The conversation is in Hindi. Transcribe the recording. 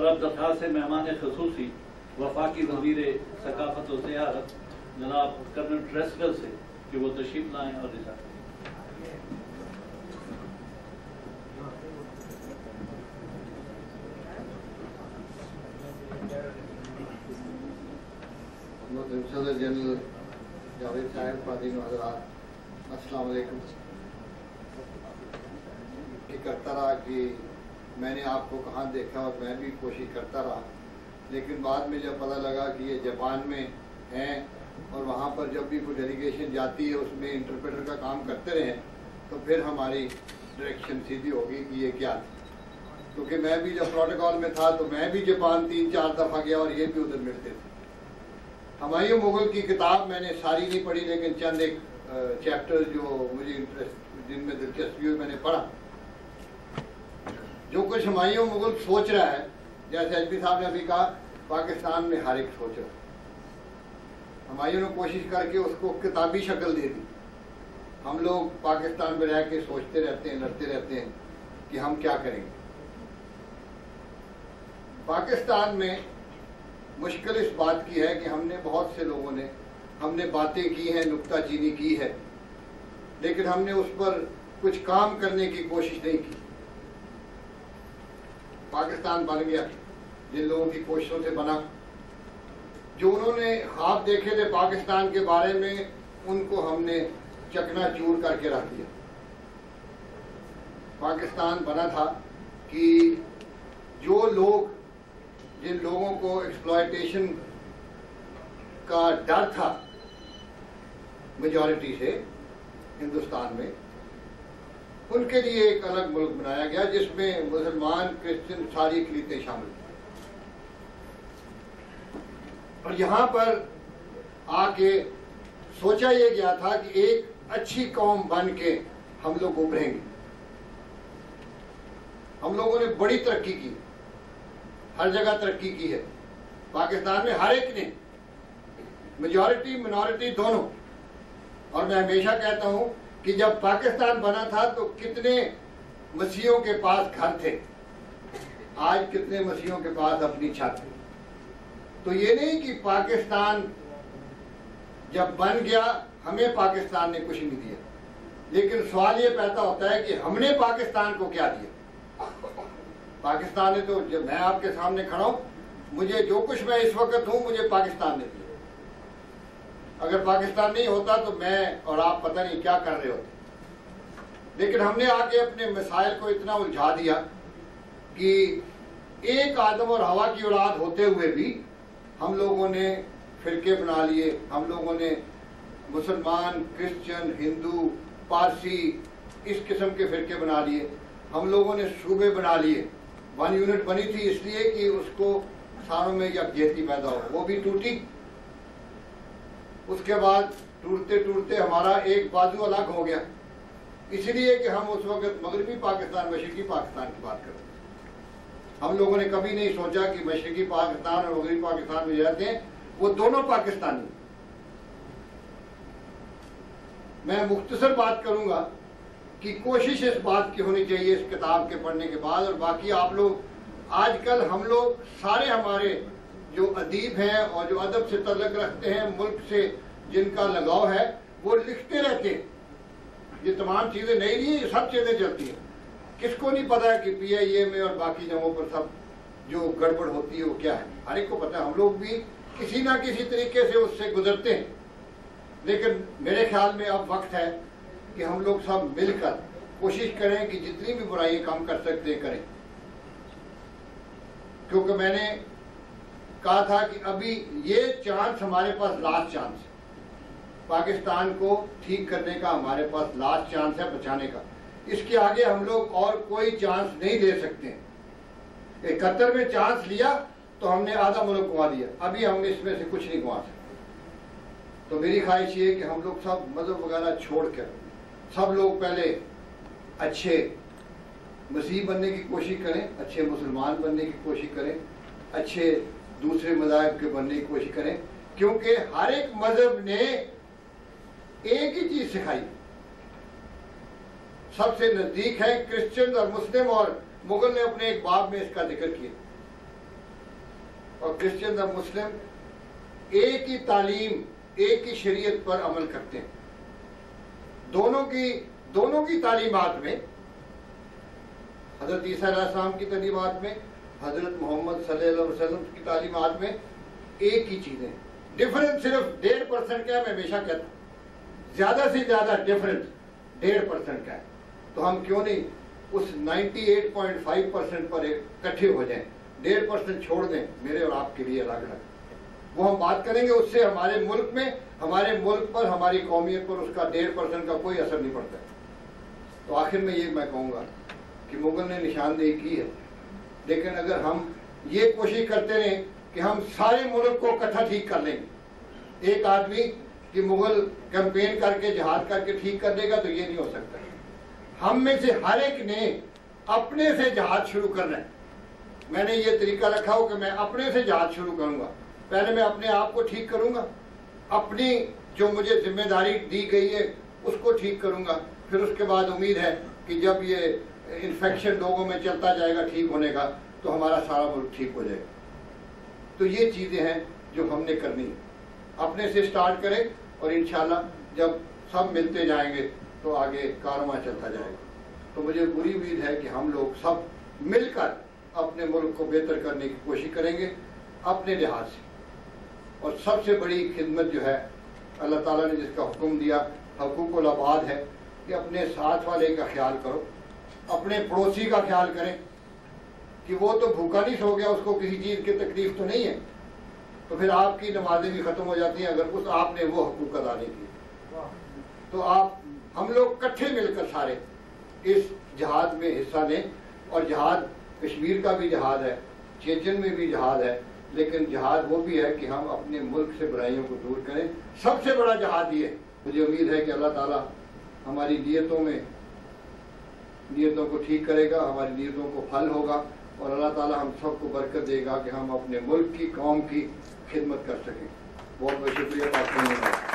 और अब दरखास्त मेहमान खसूसी वफाकी वज़ीर सकाफत और सियाहत जनाब कर्नल ट्रेस्कल से कि वो तशरीफ लाएँ और रिजा सदर जनरल जावेद साहब, ख़वातीन व हज़रात, अस्सलाम वालेकुम। ये करता रहा कि मैंने आपको कहाँ देखा और मैं भी कोशिश करता रहा, लेकिन बाद में जब पता लगा कि ये जापान में हैं और वहाँ पर जब भी कोई डेलीगेशन जाती है उसमें इंटरप्रेटर का काम करते रहे, तो फिर हमारी डायरेक्शन सीधी होगी कि ये क्या था। क्योंकि मैं भी जब प्रोटोकॉल में था तो मैं भी जापान 3-4 दफ़ा गया और ये भी उधर मिलते थे। हुमायूं मुगल की किताब मैंने सारी नहीं पढ़ी, लेकिन चंद एक चैप्टर जो मुझे इंटरेस्ट जिनमें दिलचस्पी हुई मैंने पढ़ा। जो कुछ हुमायूं मुगल सोच रहा है, जैसे एचपी साहब ने अभी कहा, पाकिस्तान में हर एक सोच रहा है। हुमायूं ने कोशिश करके उसको किताबी शक्ल दे दी। हम लोग पाकिस्तान में रह के सोचते रहते हैं, लड़ते रहते हैं कि हम क्या करेंगे। पाकिस्तान में मुश्किल इस बात की है कि हमने बहुत से लोगों ने हमने बातें की हैं, नुक्ताचीनी की है, लेकिन हमने उस पर कुछ काम करने की कोशिश नहीं की। पाकिस्तान बन गया जिन लोगों की कोशिशों से बना। जो उन्होंने ख्वाब देखे थे पाकिस्तान के बारे में, उनको हमने चकनाचूर करके रख दिया। पाकिस्तान बना था कि जो लोग जिन लोगों को एक्सप्लॉयटेशन का डर था मेजॉरिटी से हिंदुस्तान में, उनके लिए एक अलग मुल्क बनाया गया जिसमें मुसलमान, क्रिश्चियन, सारी अक़लीतें शामिल थी। और यहाँ पर आके सोचा यह गया था कि एक अच्छी कौम बन के हम लोग उभरेंगे। हम लोगों ने बड़ी तरक्की की, हर जगह तरक्की की है पाकिस्तान में, हर एक ने, मेजॉरिटी मिनॉरिटी दोनों। और मैं हमेशा कहता हूं कि जब पाकिस्तान बना था तो कितने मसीहों के पास घर थे, आज कितने मसीहों के पास अपनी छत है। तो ये नहीं कि पाकिस्तान जब बन गया हमें पाकिस्तान ने कुछ नहीं दिया, लेकिन सवाल ये पैदा होता है कि हमने पाकिस्तान को क्या दिया। पाकिस्तान ने तो, जब मैं आपके सामने खड़ा हूं, मुझे जो कुछ मैं इस वक्त हूं मुझे पाकिस्तान ने दिया। अगर पाकिस्तान नहीं होता तो मैं और आप पता नहीं क्या कर रहे होते। लेकिन हमने आके अपने मसाइल को इतना उलझा दिया कि एक आदम और हवा की औलाद होते हुए भी हम लोगों ने फिरके बना लिए। हम लोगों ने मुसलमान, क्रिश्चियन, हिंदू, पारसी, इस किस्म के फिरके बना लिए। हम लोगों ने सूबे बना लिए। 1 यूनिट बनी थी इसलिए कि उसको सारों में यकजहती पैदा हो, वो भी टूटी। उसके बाद टूटते टूटते हमारा एक बाजू अलग हो गया, इसलिए कि हम उस वक्त मगरबी पाकिस्तान, मशरकी पाकिस्तान की बात करते हैं। हम लोगों ने कभी नहीं सोचा कि मशरकी पाकिस्तान और मगरबी पाकिस्तान में रहते हैं वो दोनों पाकिस्तानी। मैं मुख्तसर बात करूंगा कि कोशिश इस बात की होनी चाहिए इस किताब के पढ़ने के बाद। और बाकी आप लोग आजकल, हम लोग सारे, हमारे जो अदीब हैं और जो अदब से तल्लुक़ रखते हैं, मुल्क से जिनका लगाव है, वो लिखते रहते हैं। ये तमाम चीज़ें नहीं नहीं, ये सब चीज़ें चलती हैं। किसको नहीं पता है कि PIA में और बाकी जगहों पर सब जो गड़बड़ होती है वो क्या है, हर एक को पता है। हम लोग भी किसी ना किसी तरीके से उससे गुजरते हैं। लेकिन मेरे ख्याल में अब वक्त है कि हम लोग सब मिलकर कोशिश करें कि जितनी भी बुराइयां कम कर सकते हैं करें। क्योंकि मैंने कहा था कि अभी ये चांस हमारे पास लास्ट चांस है, पाकिस्तान को ठीक करने का हमारे पास लास्ट चांस है, बचाने का। इसके आगे हम लोग और कोई चांस नहीं ले सकते। 71 में चांस लिया तो हमने आधा मुल्क गंवा दिया, अभी हम इसमें से कुछ नहीं गंवा सकते। तो मेरी ख्वाहिश ये है कि हम लोग सब मजहब वगैरह छोड़कर सब लोग पहले अच्छे मसीह बनने की कोशिश करें, अच्छे मुसलमान बनने की कोशिश करें, अच्छे दूसरे मज़ाहिब के बनने की कोशिश करें। क्योंकि हर एक मजहब ने एक ही चीज सिखाई, सबसे नजदीक है क्रिश्चियन और मुस्लिम, और मुगल ने अपने एक बाब में इसका जिक्र किया और क्रिश्चियन और मुस्लिम एक ही तालीम, एक ही शरीयत पर अमल करते हैं। दोनों की तालीमात में, हजरत ईसा अलैहिस्सलाम की तालीमात में, हजरत मोहम्मद सल्लल्लाहु अलैहि वसल्लम की तालीमात में एक ही चीजें। डिफरेंस सिर्फ 1.5% का है। मैं हमेशा कहता हूं ज्यादा से ज्यादा डिफरेंस 1.5% का है। तो हम क्यों नहीं उस 98.5% पर इकट्ठे हो जाएं, 1.5% छोड़ दें मेरे और आपके लिए अलग अलग। वो हम बात करेंगे, उससे हमारे मुल्क में, हमारे मुल्क पर, हमारी कौमियत पर उसका 1.5% का कोई असर नहीं पड़ता है। तो आखिर में ये मैं कहूँगा कि मुगल ने निशानदेही की है, लेकिन अगर हम ये कोशिश करते रहे कि हम सारे मुल्क को इकट्ठा ठीक कर लेंगे, एक आदमी कि मुगल कैंपेन करके जिहाद करके ठीक कर देगा, तो ये नहीं हो सकता। हम में से हर एक ने अपने से जिहाद शुरू करना है। मैंने ये तरीका रखा हो कि मैं अपने से जिहाद शुरू करूंगा। पहले मैं अपने आप को ठीक करूंगा, अपनी जो मुझे जिम्मेदारी दी गई है उसको ठीक करूंगा। फिर उसके बाद उम्मीद है कि जब ये इन्फेक्शन लोगों में चलता जाएगा ठीक होने का, तो हमारा सारा मुल्क ठीक हो जाएगा। तो ये चीजें हैं जो हमने करनी है। अपने से स्टार्ट करें और इंशाल्लाह जब सब मिलते जाएंगे तो आगे कारवां चलता जाएगा। तो मुझे पूरी उम्मीद है कि हम लोग सब मिलकर अपने मुल्क को बेहतर करने की कोशिश करेंगे अपने लिहाज से। और सबसे बड़ी खिदमत जो है अल्लाह ताला ने जिसका हुक्म दिया, हकूकुल अबाद है, कि अपने साथ वाले का ख्याल करो, अपने पड़ोसी का ख्याल करें कि वो तो भूखा नहीं सो गया, उसको किसी चीज़ की तकलीफ तो नहीं है। तो फिर आपकी नमाजें भी ख़त्म हो जाती हैं अगर उस आपने वो हकूक अदा नहीं किए। तो हम लोग इकट्ठे मिलकर सारे इस जहाद में हिस्सा लें। और जहाद कश्मीर का भी जहाद है, चेचन में भी जहाद है, लेकिन जहाद वो भी है कि हम अपने मुल्क से बुराइयों को दूर करें। सबसे बड़ा जहाद ये है। मुझे उम्मीद है कि अल्लाह ताला हमारी नीयतों को ठीक करेगा, हमारी नीयतों को फल होगा और अल्लाह ताला हम सबको बरकत देगा कि हम अपने मुल्क की, कौम की खिदमत कर सकें। बहुत बहुत शुक्रिया।